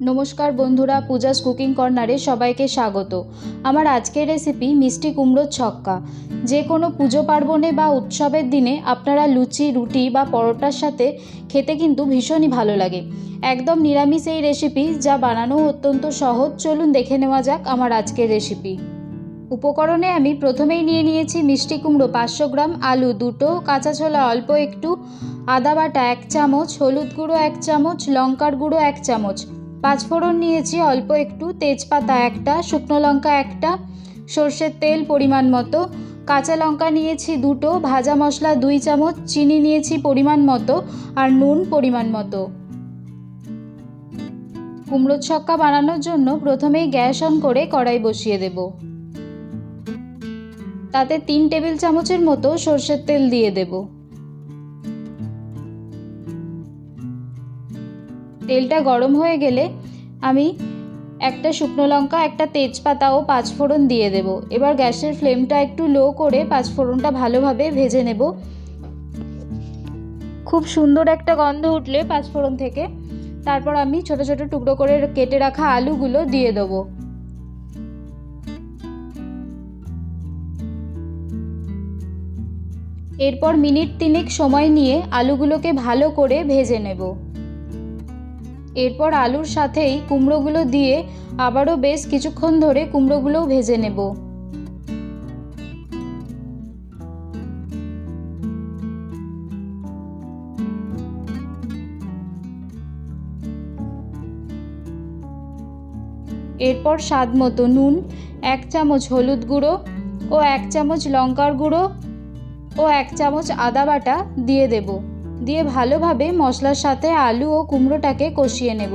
নমস্কার বন্ধুরা, পূজাস কুকিং কর্নারে সবাইকে স্বাগত। আমার আজকের রেসিপি মিষ্টি কুমড়োর ছক্কা। যে কোনো পুজো পার্বণে বা উৎসবের দিনে আপনারা লুচি, রুটি বা পরোটার সাথে খেতে কিন্তু ভীষণই ভালো লাগে। একদম নিরামিষ এই রেসিপি, যা বানানো অত্যন্ত সহজ। চলুন দেখে নেওয়া যাক আমার আজকের রেসিপি। উপকরণে আমি প্রথমেই নিয়ে নিয়েছি মিষ্টি কুমড়ো 500 গ্রাম, আলু 2টো, কাঁচা ছোলা অল্প একটু, আদা বাটা 1 চামচ, হলুদ গুঁড়ো 1 চামচ, লঙ্কার গুঁড়ো 1 চামচ, পাঁচফোড়ন নিয়েছি অল্প একটু, তেজপাতা 1টা, শুকনো লঙ্কা 1টা, সর্ষের তেল পরিমাণ মতো, কাঁচা লঙ্কা নিয়েছি 2টো, ভাজা মশলা 2 চামচ, চিনি নিয়েছি পরিমাণ মতো আর নুন পরিমাণ মতো। কুমড়োর ছক্কা বানানোর জন্য প্রথমেই গ্যাস অন করে কড়াই বসিয়ে দেব। তাতে 3 টেবিল চামচের মতো সর্ষের তেল দিয়ে দেব। তেলটা গরম হয়ে গেলে আমি একটা শুকনো লঙ্কা, একটা তেজপাতা ও পাঁচফোড়ন দিয়ে দেব। এবার গ্যাসের ফ্লেমটা একটু লো করে পাঁচফোড়নটা ভালোভাবে ভেজে নেব। খুব সুন্দর একটা গন্ধ উঠলে পাঁচফোড়ন থেকে তারপর আমি ছোট ছোট টুকরো করে কেটে রাখা আলুগুলো দিয়ে দেবো। এরপর মিনিট 3 সময় নিয়ে আলুগুলোকে ভালো করে ভেজে নেব। এরপর আলুর সাথেই কুমড়োগুলো দিয়ে আবারও বেশ কিছুক্ষণ ধরে কুমড়োগুলোও ভেজে নেব। এরপর স্বাদ মতো নুন, 1 চামচ হলুদ গুঁড়ো ও 1 চামচ লঙ্কার গুঁড়ো ও 1 চামচ আদা বাটা দিয়ে দেব। দিয়ে ভালোভাবে মশলার সাথে আলু ও কুমড়োটাকে কষিয়ে নেব।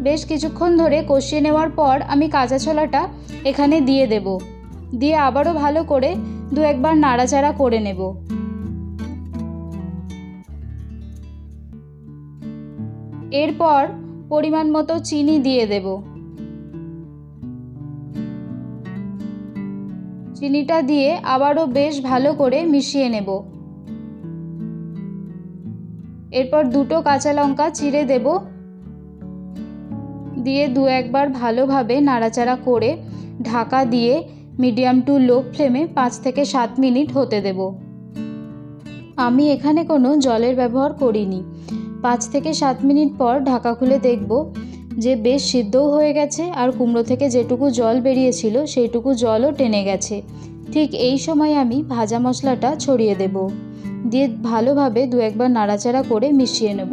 বেশ কিছুক্ষণ ধরে কষিয়ে নেওয়ার পর আমি কাঁচা ছোলাটা এখানে দিয়ে দেব। দিয়ে আবারও ভালো করে 2-1 বার নাড়াচাড়া করে নেব। এরপর পরিমাণ মতো চিনি দিয়ে দেব। চিনিটা দিয়ে আবারও বেশ ভালো করে মিশিয়ে নেব। এরপর 2টো কাঁচা লঙ্কা চিড়ে দেব। দিয়ে 2-1 বার ভালোভাবে নাড়াচাড়া করে ঢাকা দিয়ে মিডিয়াম টু লো ফ্লেমে 5 থেকে 7 মিনিট হতে দেব। আমি এখানে কোনো জলের ব্যবহার করিনি। 5 থেকে 7 মিনিট পর ঢাকা খুলে দেখব যে বেশ সিদ্ধও হয়ে গেছে আর কুমড়ো থেকে যেটুকু জল বেরিয়েছিল সেইটুকু জলও টেনে গেছে। ঠিক এই সময় আমি ভাজা মশলাটা ছড়িয়ে দেব। দিয়ে ভালোভাবে 2-1 বার নাড়াচাড়া করে মিশিয়ে নেব।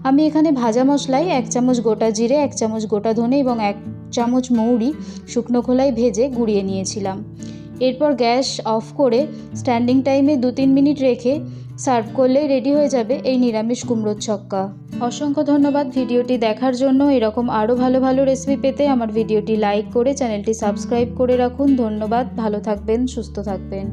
আমি এখানে ভাজা মশলায় 1 চামচ গোটা জিরে, 1 চামচ গোটা ধনে এবং 1 চামচ মৌরি শুকনো খোলায় ভেজে গুঁড়িয়ে নিয়েছিলাম। এরপর গ্যাস অফ করে স্ট্যান্ডিং টাইমে 2-3 মিনিট রেখে সার্ভ করলেই রেডি হয়ে যাবে এই নিরামিষ কুমড়োর ছক্কা। অসংখ্য ধন্যবাদ ভিডিওটি দেখার জন্য। এরকম আরও ভালো ভালো রেসিপি পেতে আমার ভিডিওটি লাইক করে চ্যানেলটি সাবস্ক্রাইব করে রাখুন। ধন্যবাদ। ভালো থাকবেন, সুস্থ থাকবেন।